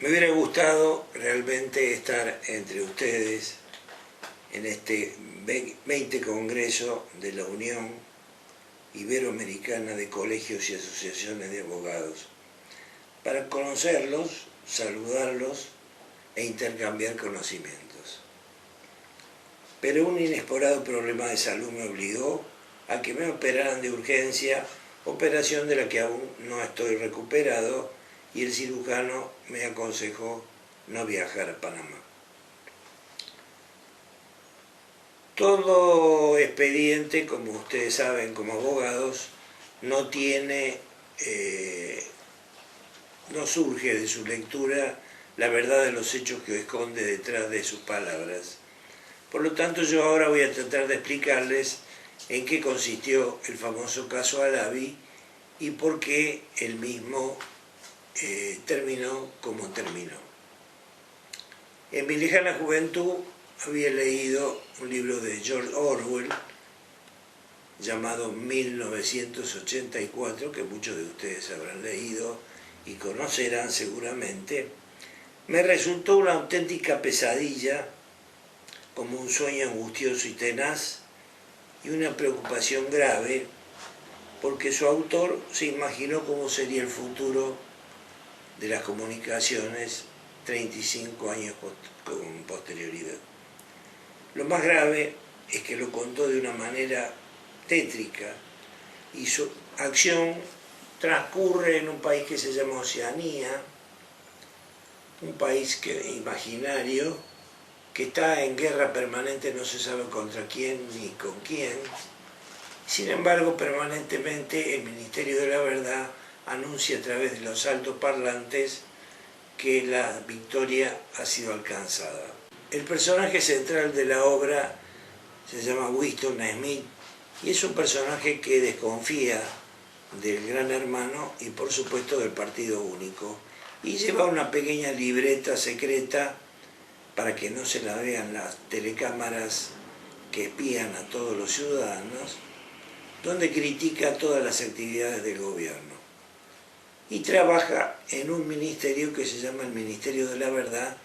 Me hubiera gustado realmente estar entre ustedes en este 20 Congreso de la Unión Iberoamericana de Colegios y Asociaciones de Abogados, para conocerlos, saludarlos e intercambiar conocimientos. Pero un inesperado problema de salud me obligó a que me operaran de urgencia, operación de la que aún no estoy recuperado, y el cirujano me aconsejó no viajar a Panamá. Todo expediente, como ustedes saben como abogados, no surge de su lectura la verdad de los hechos que esconde detrás de sus palabras. Por lo tanto, yo ahora voy a tratar de explicarles en qué consistió el famoso caso Alavi y por qué el mismo terminó como terminó. En mi lejana juventud había leído un libro de George Orwell llamado 1984, que muchos de ustedes habrán leído y conocerán seguramente. Me resultó una auténtica pesadilla, como un sueño angustioso y tenaz, y una preocupación grave, porque su autor se imaginó cómo sería el futuro de las comunicaciones 35 años con posterioridad. Lo más grave es que lo contó de una manera tétrica y su acción transcurre en un país que se llama Oceanía, un país imaginario que está en guerra permanente, no se sabe contra quién ni con quién. Sin embargo, permanentemente el Ministerio de la Verdad anuncia a través de los altoparlantes que la victoria ha sido alcanzada. El personaje central de la obra se llama Winston Smith y es un personaje que desconfía del Gran Hermano y por supuesto del Partido Único, y lleva una pequeña libreta secreta para que no se la vean las telecámaras que espían a todos los ciudadanos, donde critica todas las actividades del gobierno. Y trabaja en un ministerio que se llama el Ministerio de la Verdad,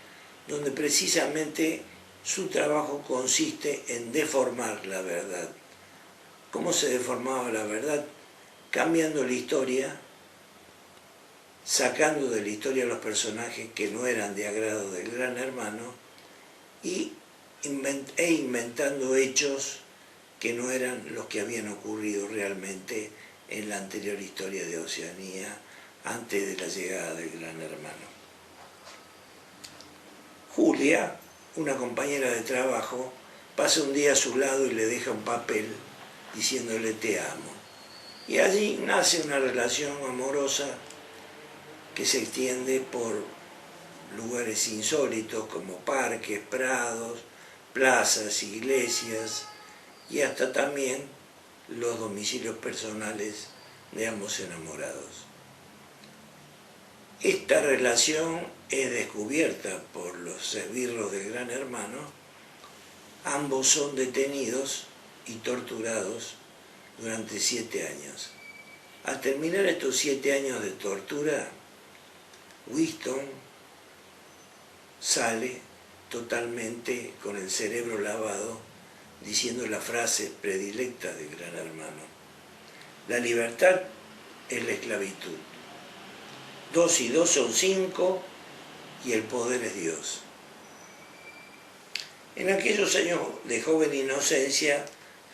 donde precisamente su trabajo consiste en deformar la verdad. ¿Cómo se deformaba la verdad? Cambiando la historia, sacando de la historia a los personajes que no eran de agrado del Gran Hermano e inventando hechos que no eran los que habían ocurrido realmente en la anterior historia de Oceanía, antes de la llegada del Gran Hermano. Julia, una compañera de trabajo, pasa un día a su lado y le deja un papel diciéndole te amo. Y allí nace una relación amorosa que se extiende por lugares insólitos como parques, prados, plazas, iglesias y hasta también los domicilios personales de ambos enamorados. Esta relación es descubierta por los esbirros del Gran Hermano. Ambos son detenidos y torturados durante 7 años. Al terminar estos 7 años de tortura, Winston sale totalmente con el cerebro lavado, diciendo la frase predilecta del Gran Hermano: la libertad es la esclavitud. 2 y 2 son 5 y el poder es Dios. En aquellos años de joven inocencia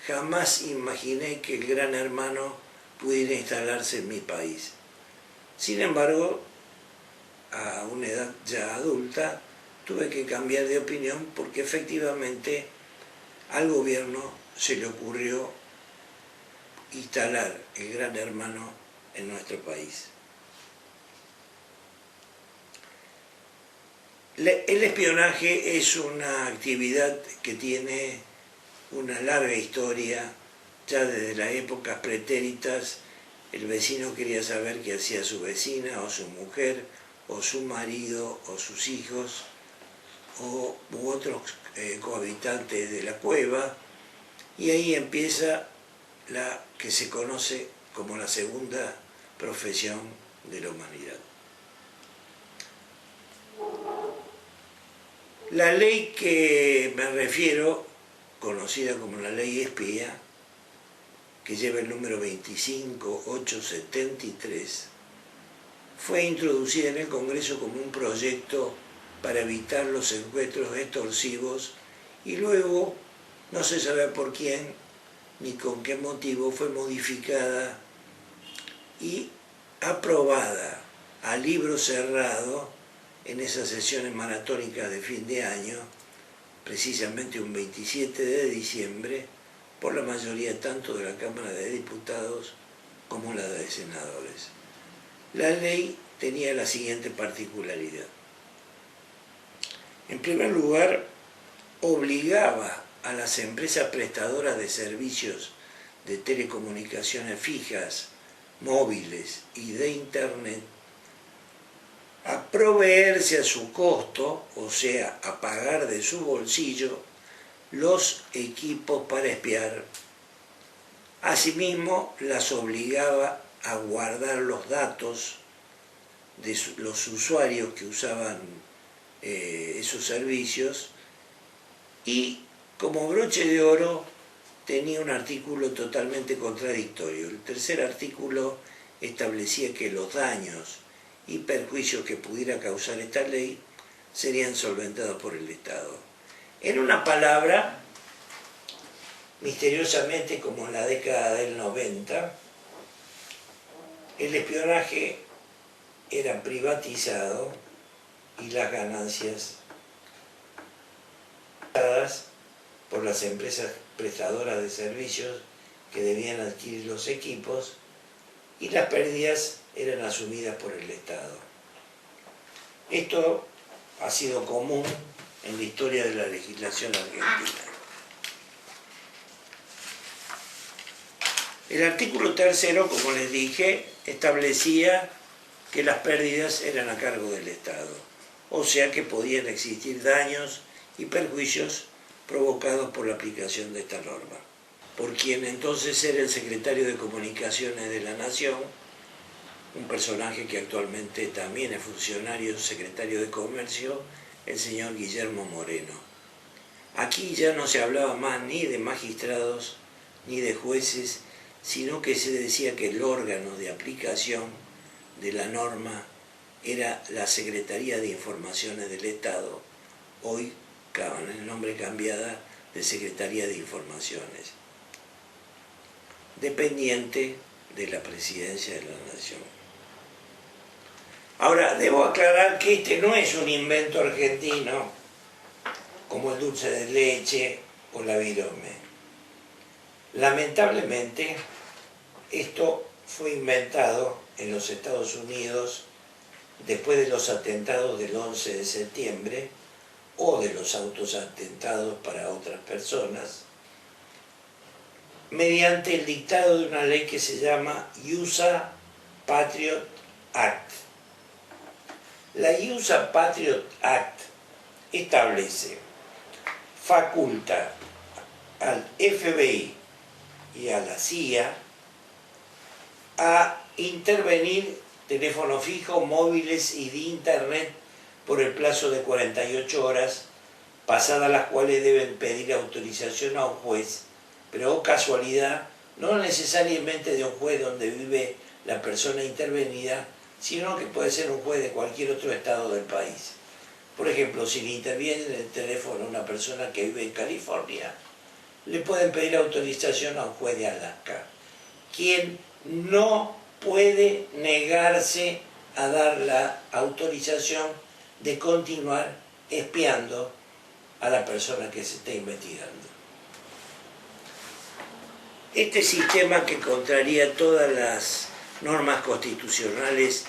jamás imaginé que el Gran Hermano pudiera instalarse en mi país. Sin embargo, a una edad ya adulta, tuve que cambiar de opinión porque efectivamente al gobierno se le ocurrió instalar el Gran Hermano en nuestro país. El espionaje es una actividad que tiene una larga historia. Ya desde las épocas pretéritas, el vecino quería saber qué hacía su vecina o su mujer o su marido o sus hijos u otros cohabitantes de la cueva, y ahí empieza la que se conoce como la segunda profesión de la humanidad. La ley que me refiero, conocida como la ley espía, que lleva el número 25873, fue introducida en el Congreso como un proyecto para evitar los secuestros extorsivos y luego, no se sabe por quién ni con qué motivo, fue modificada y aprobada a libro cerrado en esas sesiones maratónicas de fin de año, precisamente un 27 de diciembre, por la mayoría tanto de la Cámara de Diputados como la de Senadores. La ley tenía la siguiente particularidad. En primer lugar, obligaba a las empresas prestadoras de servicios de telecomunicaciones fijas, móviles y de Internet a proveerse a su costo, o sea, a pagar de su bolsillo, los equipos para espiar. Asimismo, las obligaba a guardar los datos de los usuarios que usaban esos servicios y, como broche de oro, tenía un artículo totalmente contradictorio. El tercer artículo establecía que los daños y perjuicios que pudiera causar esta ley serían solventados por el Estado. En una palabra, misteriosamente, como en la década del 90, el espionaje era privatizado y las ganancias dadas por las empresas prestadoras de servicios que debían adquirir los equipos y las pérdidas eran asumidas por el Estado. Esto ha sido común en la historia de la legislación argentina. El artículo tercero, como les dije, establecía que las pérdidas eran a cargo del Estado, o sea que podían existir daños y perjuicios provocados por la aplicación de esta norma. Por quien entonces era el secretario de Comunicaciones de la Nación, un personaje que actualmente también es funcionario, secretario de Comercio, el señor Guillermo Moreno. Aquí ya no se hablaba más ni de magistrados ni de jueces, sino que se decía que el órgano de aplicación de la norma era la Secretaría de Informaciones del Estado, hoy con el nombre cambiada de Secretaría de Informaciones, dependiente de la Presidencia de la Nación. Ahora, debo aclarar que este no es un invento argentino como el dulce de leche o la virome. Lamentablemente, esto fue inventado en los Estados Unidos después de los atentados del 11 de septiembre o de los autoatentados para otras personas, mediante el dictado de una ley que se llama USA Patriot Act. La USA Patriot Act establece, faculta al FBI y a la CIA a intervenir teléfonos fijos, móviles y de Internet por el plazo de 48 horas, pasadas las cuales deben pedir autorización a un juez, pero oh casualidad, no necesariamente de un juez donde vive la persona intervenida, sino que puede ser un juez de cualquier otro estado del país. Por ejemplo, si le interviene en el teléfono una persona que vive en California, le pueden pedir autorización a un juez de Alaska, quien no puede negarse a dar la autorización de continuar espiando a la persona que se está investigando. Este sistema, que contraría todas las normas constitucionales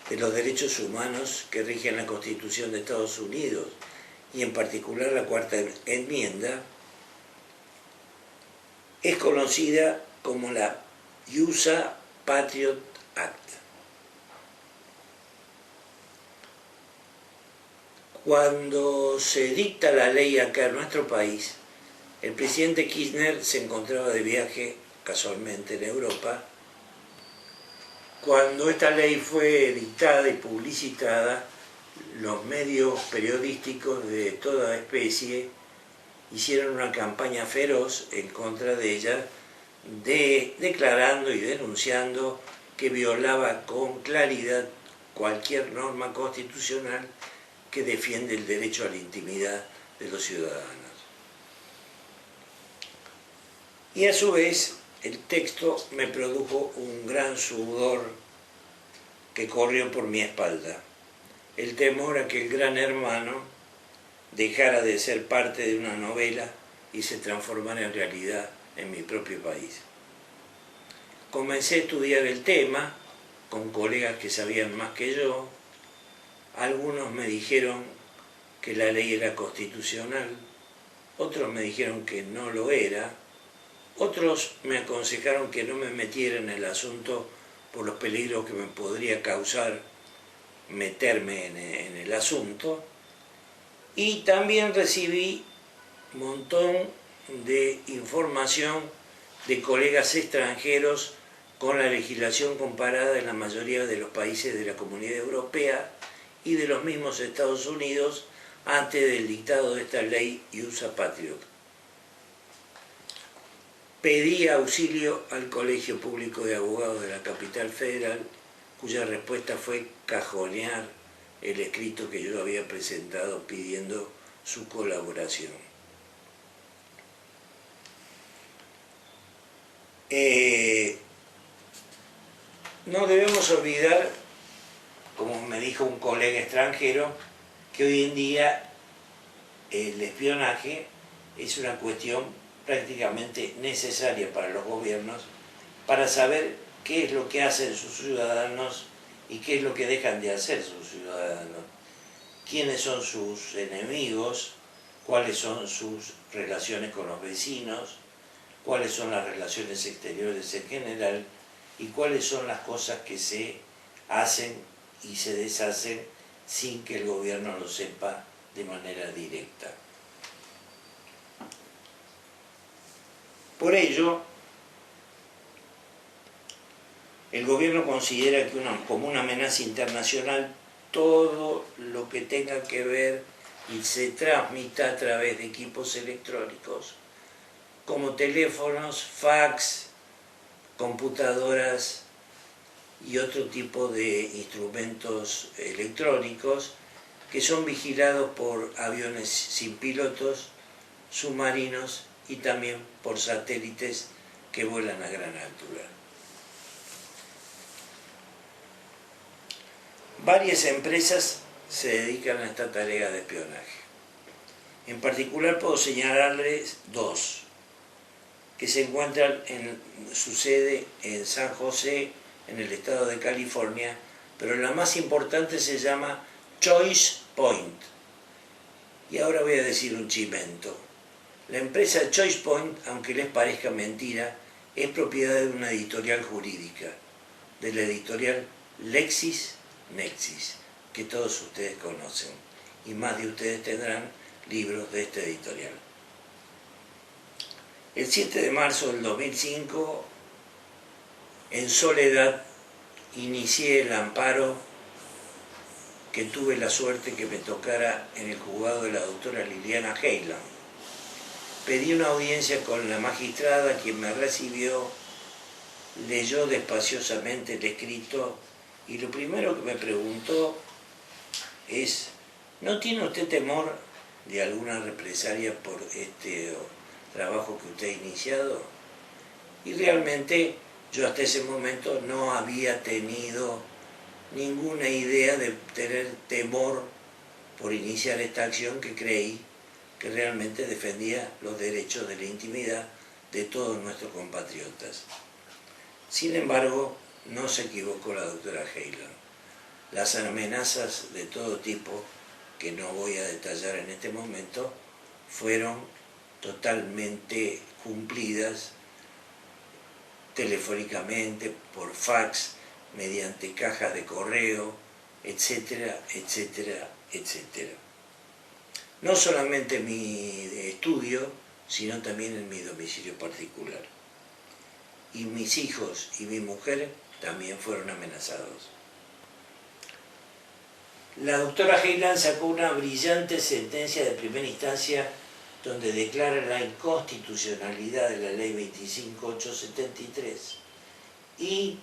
de los derechos humanos que rigen la Constitución de Estados Unidos y en particular la Cuarta Enmienda, es conocida como la USA Patriot Act. Cuando se dicta la ley acá en nuestro país, el presidente Kirchner se encontraba de viaje casualmente en Europa. Cuando esta ley fue dictada y publicitada, los medios periodísticos de toda especie hicieron una campaña feroz en contra de ella, declarando y denunciando que violaba con claridad cualquier norma constitucional que defiende el derecho a la intimidad de los ciudadanos. Y a su vez, el texto me produjo un gran sudor que corrió por mi espalda. El temor a que el gran hermano dejara de ser parte de una novela y se transformara en realidad en mi propio país. Comencé a estudiar el tema con colegas que sabían más que yo. Algunos me dijeron que la ley era constitucional, otros me dijeron que no lo era, otros me aconsejaron que no me metiera en el asunto por los peligros que me podría causar meterme en el asunto, y también recibí un montón de información de colegas extranjeros con la legislación comparada en la mayoría de los países de la Comunidad Europea y de los mismos Estados Unidos antes del dictado de esta ley USA Patriot. Pedí auxilio al Colegio Público de Abogados de la Capital Federal, cuya respuesta fue cajonear el escrito que yo había presentado pidiendo su colaboración. No debemos olvidar, como me dijo un colega extranjero, que hoy en día el espionaje es una cuestión prácticamente necesaria para los gobiernos para saber qué es lo que hacen sus ciudadanos y qué es lo que dejan de hacer sus ciudadanos, quiénes son sus enemigos, cuáles son sus relaciones con los vecinos, cuáles son las relaciones exteriores en general y cuáles son las cosas que se hacen y se deshacen sin que el gobierno lo sepa de manera directa. Por ello, el gobierno considera que como una amenaza internacional todo lo que tenga que ver y se transmita a través de equipos electrónicos como teléfonos, fax, computadoras y otro tipo de instrumentos electrónicos que son vigilados por aviones sin pilotos, submarinos y también por satélites que vuelan a gran altura. Varias empresas se dedican a esta tarea de espionaje. En particular puedo señalarles dos, que se encuentran en su sede en San José, en el estado de California, pero la más importante se llama Choice Point. Y ahora voy a decir un chimento. La empresa Choice Point, aunque les parezca mentira, es propiedad de una editorial jurídica, de la editorial LexisNexis, que todos ustedes conocen, y más de ustedes tendrán libros de esta editorial. El 7 de marzo del 2005, en soledad, inicié el amparo que tuve la suerte que me tocara en el juzgado de la doctora Liliana Heiland. Pedí una audiencia con la magistrada, quien me recibió, leyó despaciosamente el escrito y lo primero que me preguntó es: ¿no tiene usted temor de alguna represalia por este trabajo que usted ha iniciado? Y realmente yo hasta ese momento no había tenido ninguna idea de tener temor por iniciar esta acción que creí que realmente defendía los derechos de la intimidad de todos nuestros compatriotas. Sin embargo, no se equivocó la doctora Heiland. Las amenazas de todo tipo, que no voy a detallar en este momento, fueron totalmente cumplidas telefónicamente, por fax, mediante cajas de correo, etcétera, etcétera, etcétera. No solamente en mi estudio, sino también en mi domicilio particular. Y mis hijos y mi mujer también fueron amenazados. La doctora Heyland sacó una brillante sentencia de primera instancia donde declara la inconstitucionalidad de la ley 25873 y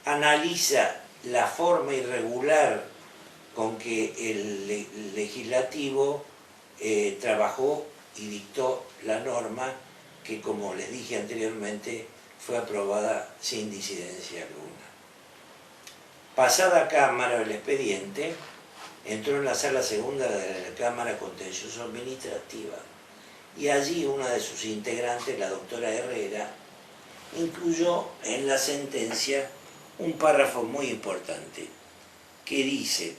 analiza la forma irregular con que el legislativo trabajó y dictó la norma que, como les dije anteriormente, fue aprobada sin disidencia alguna. Pasada a Cámara el expediente, entró en la sala segunda de la Cámara Contencioso Administrativa y allí una de sus integrantes, la doctora Herrera, incluyó en la sentencia un párrafo muy importante que dice: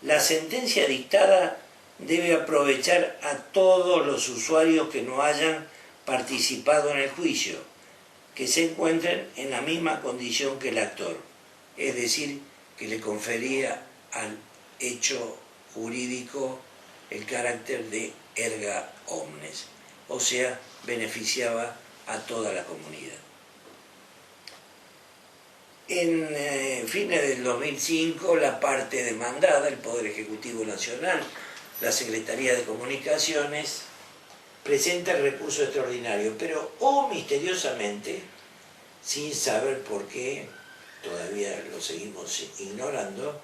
la sentencia dictada debe aprovechar a todos los usuarios que no hayan participado en el juicio, que se encuentren en la misma condición que el actor, es decir, que le confería al hecho jurídico el carácter de erga omnes, o sea, beneficiaba a toda la comunidad. En fines del 2005, la parte demandada, el Poder Ejecutivo Nacional, la Secretaría de Comunicaciones, presenta el recurso extraordinario, pero misteriosamente, sin saber por qué, todavía lo seguimos ignorando,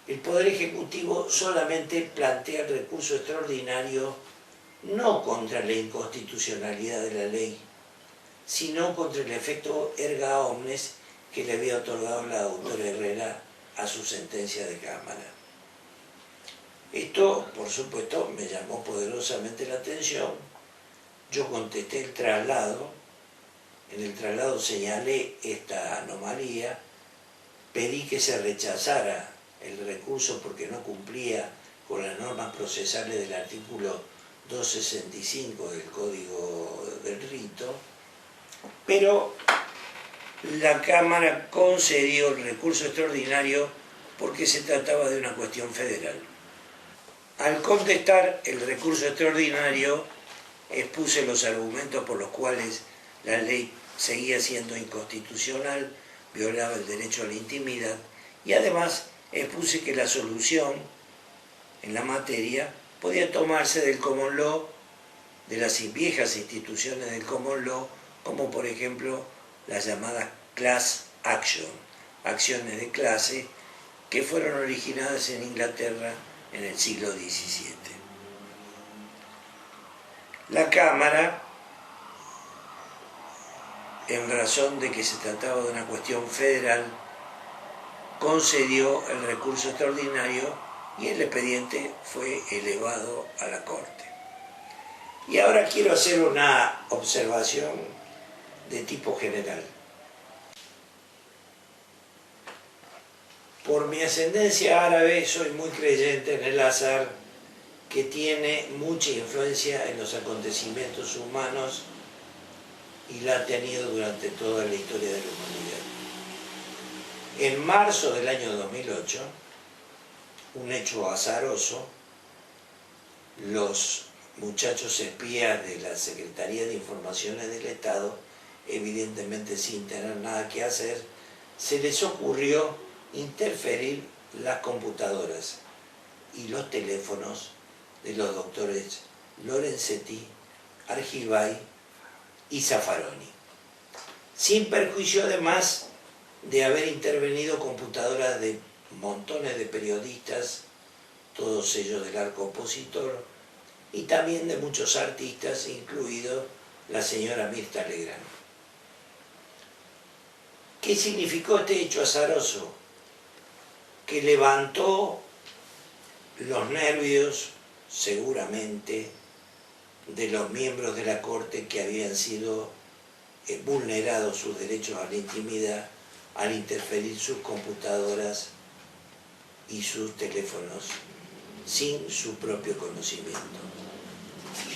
el Poder Ejecutivo solamente plantea el recurso extraordinario no contra la inconstitucionalidad de la ley, sino contra el efecto erga omnes que le había otorgado la doctora Herrera a su sentencia de Cámara. Esto, por supuesto, me llamó poderosamente la atención. Yo contesté el traslado. En el traslado señalé esta anomalía, pedí que se rechazara el recurso porque no cumplía con las normas procesales del artículo 265 del Código del Rito, pero la Cámara concedió el recurso extraordinario porque se trataba de una cuestión federal. Al contestar el recurso extraordinario, expuse los argumentos por los cuales la ley seguía siendo inconstitucional, violaba el derecho a la intimidad y además expuse que la solución en la materia podía tomarse del common law, de las viejas instituciones del common law, como por ejemplo las llamadas class action, acciones de clase que fueron originadas en Inglaterra en el siglo XVII. La Cámara, en razón de que se trataba de una cuestión federal, concedió el recurso extraordinario y el expediente fue elevado a la Corte. Y ahora quiero hacer una observación de tipo general. Por mi ascendencia árabe soy muy creyente en el azar, que tiene mucha influencia en los acontecimientos humanos y la ha tenido durante toda la historia de la humanidad. En marzo del año 2008, un hecho azaroso, los muchachos espías de la Secretaría de Informaciones del Estado, evidentemente sin tener nada que hacer, se les ocurrió interferir las computadoras y los teléfonos de los doctores Lorenzetti, Argibay y Zaffaroni, sin perjuicio además de haber intervenido computadoras de montones de periodistas, todos ellos del arco opositor, y también de muchos artistas, incluido la señora Mirta Legrand. ¿Qué significó este hecho azaroso? Que levantó los nervios, seguramente, de los miembros de la Corte que habían sido vulnerados sus derechos a la intimidad al interferir sus computadoras y sus teléfonos sin su propio conocimiento.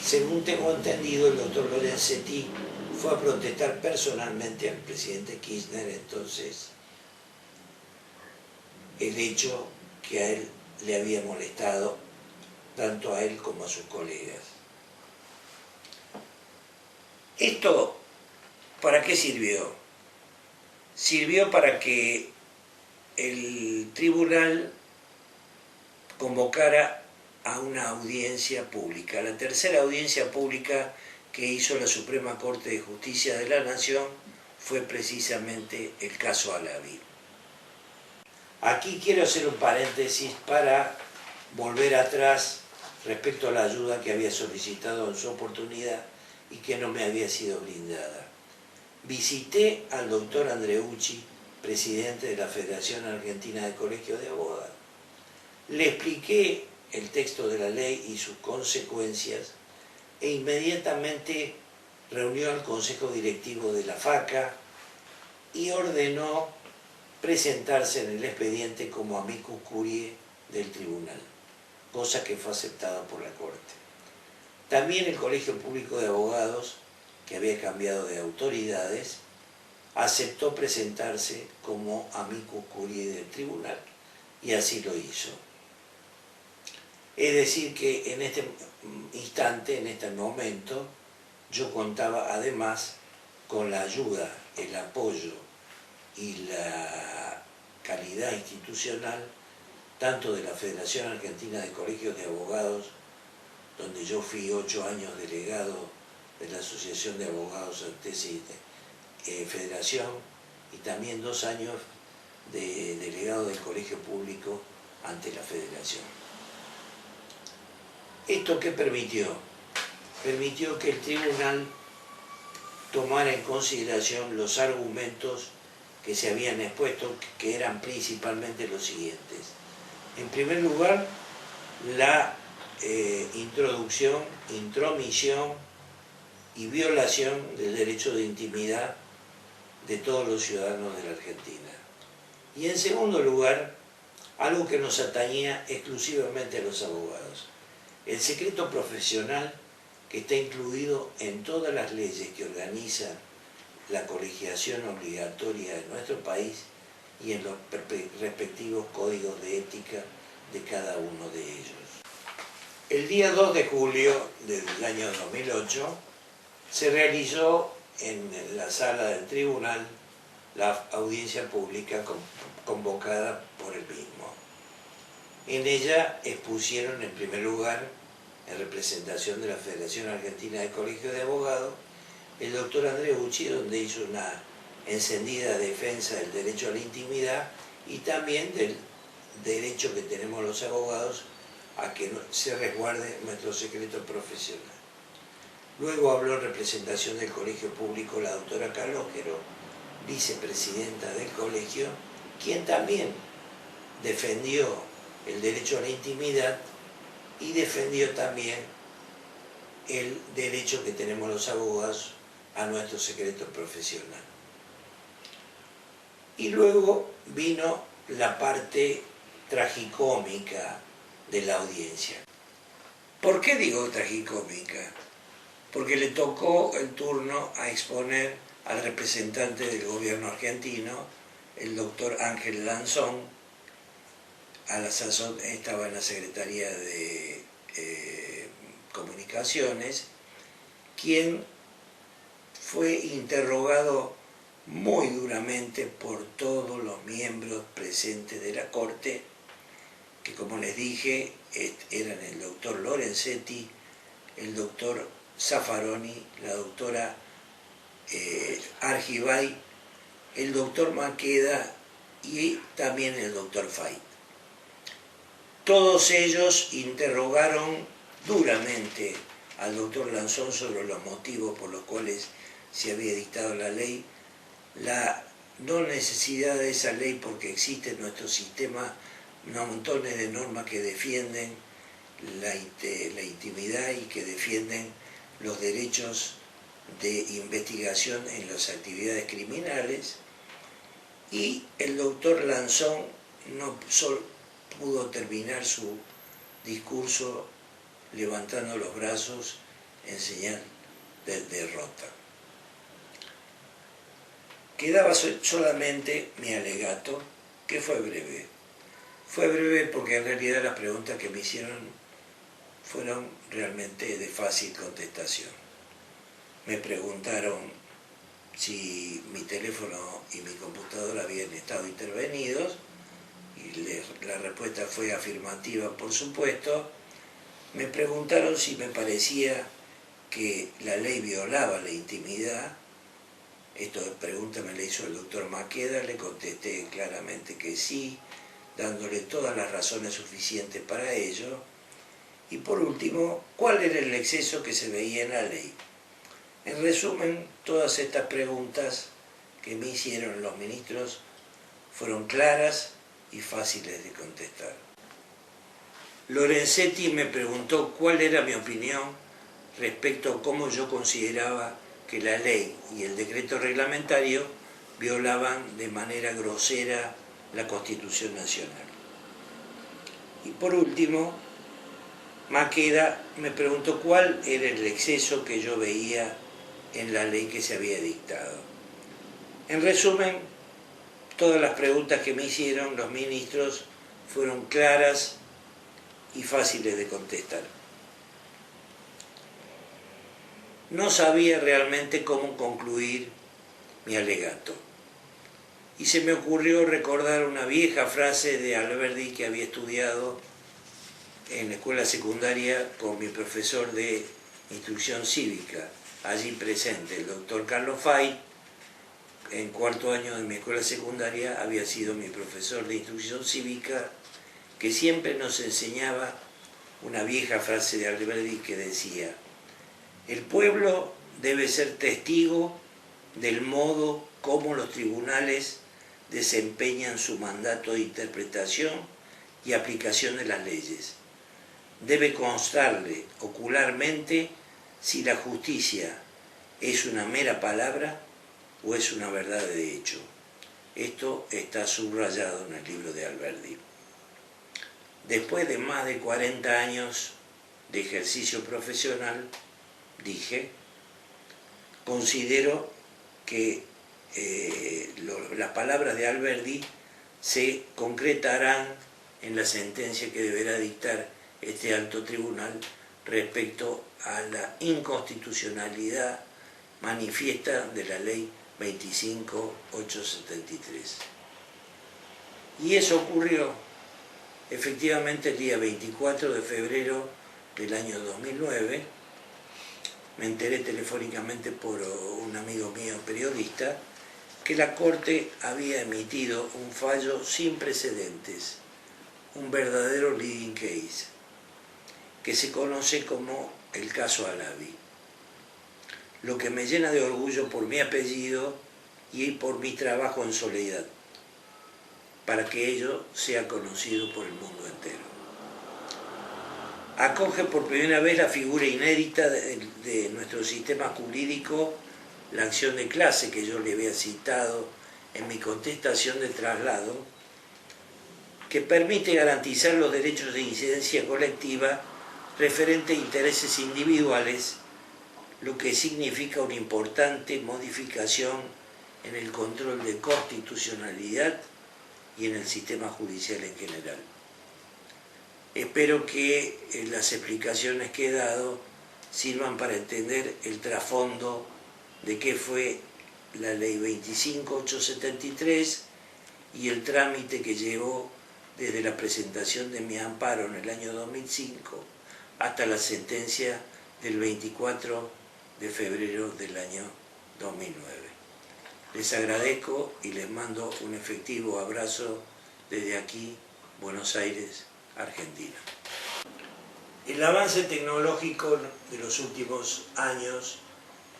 Según tengo entendido, el doctor Lorenzetti fue a protestar personalmente al presidente Kirchner entonces el hecho que a él le había molestado, tanto a él como a sus colegas. ¿Esto para qué sirvió? Sirvió para que el tribunal convocara a una audiencia pública. La tercera audiencia pública que hizo la Suprema Corte de Justicia de la Nación fue precisamente el caso Alavi. Aquí quiero hacer un paréntesis para volver atrás respecto a la ayuda que había solicitado en su oportunidad y que no me había sido brindada. Visité al doctor Andreucci, presidente de la Federación Argentina de Colegios de Abogados. Le expliqué el texto de la ley y sus consecuencias e inmediatamente reunió al Consejo Directivo de la FACA y ordenó presentarse en el expediente como amicus curiae del tribunal, cosa que fue aceptada por la Corte. También el Colegio Público de Abogados, que había cambiado de autoridades, aceptó presentarse como amicus curiae del tribunal y así lo hizo. Es decir que en este instante, en este momento, yo contaba además con la ayuda, el apoyo y la calidad institucional tanto de la Federación Argentina de Colegios de Abogados, donde yo fui 8 años delegado de la Asociación de Abogados Antes Federación, y también 2 años de delegado del Colegio Público ante la Federación. ¿Esto qué permitió? Permitió que el tribunal tomara en consideración los argumentos que se habían expuesto, que eran principalmente los siguientes. En primer lugar, la introducción, intromisión y violación del derecho de intimidad de todos los ciudadanos de la Argentina. Y en segundo lugar, algo que nos atañía exclusivamente a los abogados, el secreto profesional que está incluido en todas las leyes que organizan la colegiación obligatoria de nuestro país y en los respectivos códigos de ética de cada uno de ellos. El día 2 de julio del año 2008 se realizó en la sala del tribunal la audiencia pública convocada por el mismo. En ella expusieron en primer lugar, en representación de la Federación Argentina de Colegios de Abogados, el doctor Andreucci, donde hizo una encendida defensa del derecho a la intimidad y también del derecho que tenemos los abogados a que se resguarde nuestro secreto profesional. Luego habló en representación del Colegio Público la doctora Calóquero, vicepresidenta del colegio, quien también defendió el derecho a la intimidad y defendió también el derecho que tenemos los abogados a nuestro secreto profesional. Y luego vino la parte tragicómica de la audiencia. ¿Por qué digo tragicómica? Porque le tocó el turno a exponer al representante del gobierno argentino, el doctor Ángel Lanzón. A la sazón estaba en la Secretaría de Comunicaciones, quien fue interrogado muy duramente por todos los miembros presentes de la Corte, que como les dije, eran el doctor Lorenzetti, el doctor Zaffaroni, la doctora Argibay, el doctor Maqueda y también el doctor Fay. Todos ellos interrogaron duramente al doctor Lanzón sobre los motivos por los cuales se había dictado la ley, la no necesidad de esa ley porque existe en nuestro sistema montones de normas que defienden la intimidad y que defienden los derechos de investigación en las actividades criminales, y el doctor Lanzón no solo pudo terminar su discurso levantando los brazos en señal de derrota. Quedaba solamente mi alegato, que fue breve. Fue breve porque en realidad las preguntas que me hicieron fueron realmente de fácil contestación. Me preguntaron si mi teléfono y mi computadora habían estado intervenidos, y la respuesta fue afirmativa, por supuesto, me preguntaron si me parecía que la ley violaba la intimidad. Esta pregunta me la hizo el doctor Maqueda, le contesté claramente que sí, dándole todas las razones suficientes para ello. Y por último, ¿cuál era el exceso que se veía en la ley? En resumen, todas estas preguntas que me hicieron los ministros fueron claras y fáciles de contestar. Lorenzetti me preguntó cuál era mi opinión respecto a cómo yo consideraba que la ley y el decreto reglamentario violaban de manera grosera la Constitución Nacional. Y por último, Maqueda me preguntó cuál era el exceso que yo veía en la ley que se había dictado. En resumen, todas las preguntas que me hicieron los ministros fueron claras y fáciles de contestar. No sabía realmente cómo concluir mi alegato. Y se me ocurrió recordar una vieja frase de Alberdi que había estudiado en la escuela secundaria con mi profesor de instrucción cívica, allí presente, el doctor Carlos Fay. En cuarto año de mi escuela secundaria había sido mi profesor de instrucción cívica, que siempre nos enseñaba una vieja frase de Alberdi que decía: el pueblo debe ser testigo del modo como los tribunales desempeñan su mandato de interpretación y aplicación de las leyes. Debe constarle ocularmente si la justicia es una mera palabra o es una verdad de hecho. Esto está subrayado en el libro de Alberdi. Después de más de 40 años de ejercicio profesional, dije, considero que las palabras de Alberdi se concretarán en la sentencia que deberá dictar este alto tribunal respecto a la inconstitucionalidad manifiesta de la ley 25.873. Y eso ocurrió efectivamente el día 24 de febrero del año 2009. Me enteré telefónicamente por un amigo mío periodista que la Corte había emitido un fallo sin precedentes, un verdadero leading case, que se conoce como el caso Alavi, lo que me llena de orgullo por mi apellido y por mi trabajo en soledad, para que ello sea conocido por el mundo entero. Acoge por primera vez la figura inédita de nuestro sistema jurídico, la acción de clase que yo le había citado en mi contestación de traslado, que permite garantizar los derechos de incidencia colectiva referente a intereses individuales, lo que significa una importante modificación en el control de constitucionalidad y en el sistema judicial en general. Espero que las explicaciones que he dado sirvan para entender el trasfondo de qué fue la ley 25.873 y el trámite que llevó desde la presentación de mi amparo en el año 2005 hasta la sentencia del 24 de febrero del año 2009. Les agradezco y les mando un efectivo abrazo desde aquí, Buenos Aires, Argentina. El avance tecnológico de los últimos años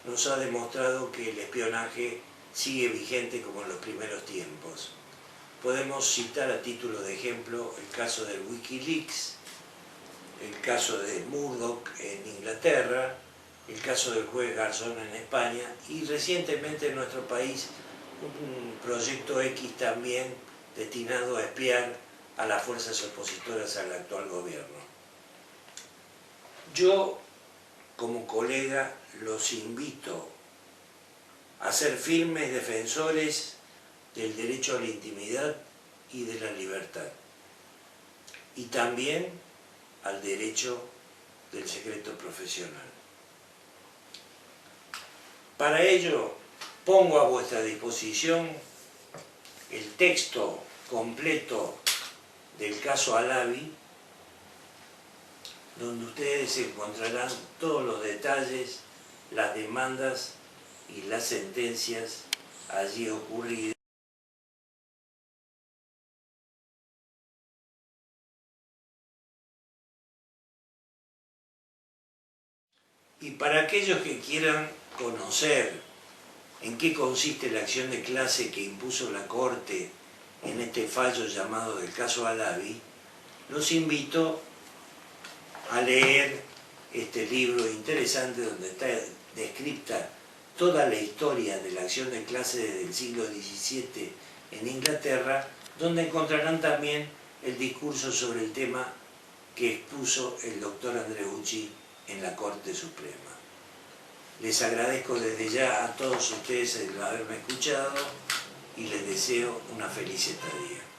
nos ha demostrado que el espionaje sigue vigente como en los primeros tiempos. Podemos citar a título de ejemplo el caso del Wikileaks, el caso de Murdoch en Inglaterra, el caso del juez Garzón en España y recientemente en nuestro país un proyecto X también destinado a espiar a las fuerzas opositoras al actual gobierno. Yo, como colega, los invito a ser firmes defensores del derecho a la intimidad y de la libertad, y también al derecho del secreto profesional. Para ello, pongo a vuestra disposición el texto completo del caso Alavi, donde ustedes encontrarán todos los detalles, las demandas y las sentencias allí ocurridas. Y para aquellos que quieran conocer en qué consiste la acción de clase que impuso la Corte en este fallo llamado del caso Alavi, los invito a leer este libro interesante donde está descrita toda la historia de la acción de clase desde el siglo XVII en Inglaterra, donde encontrarán también el discurso sobre el tema que expuso el doctor Andreucci en la Corte Suprema. Les agradezco desde ya a todos ustedes el haberme escuchado y les deseo una feliz estadía.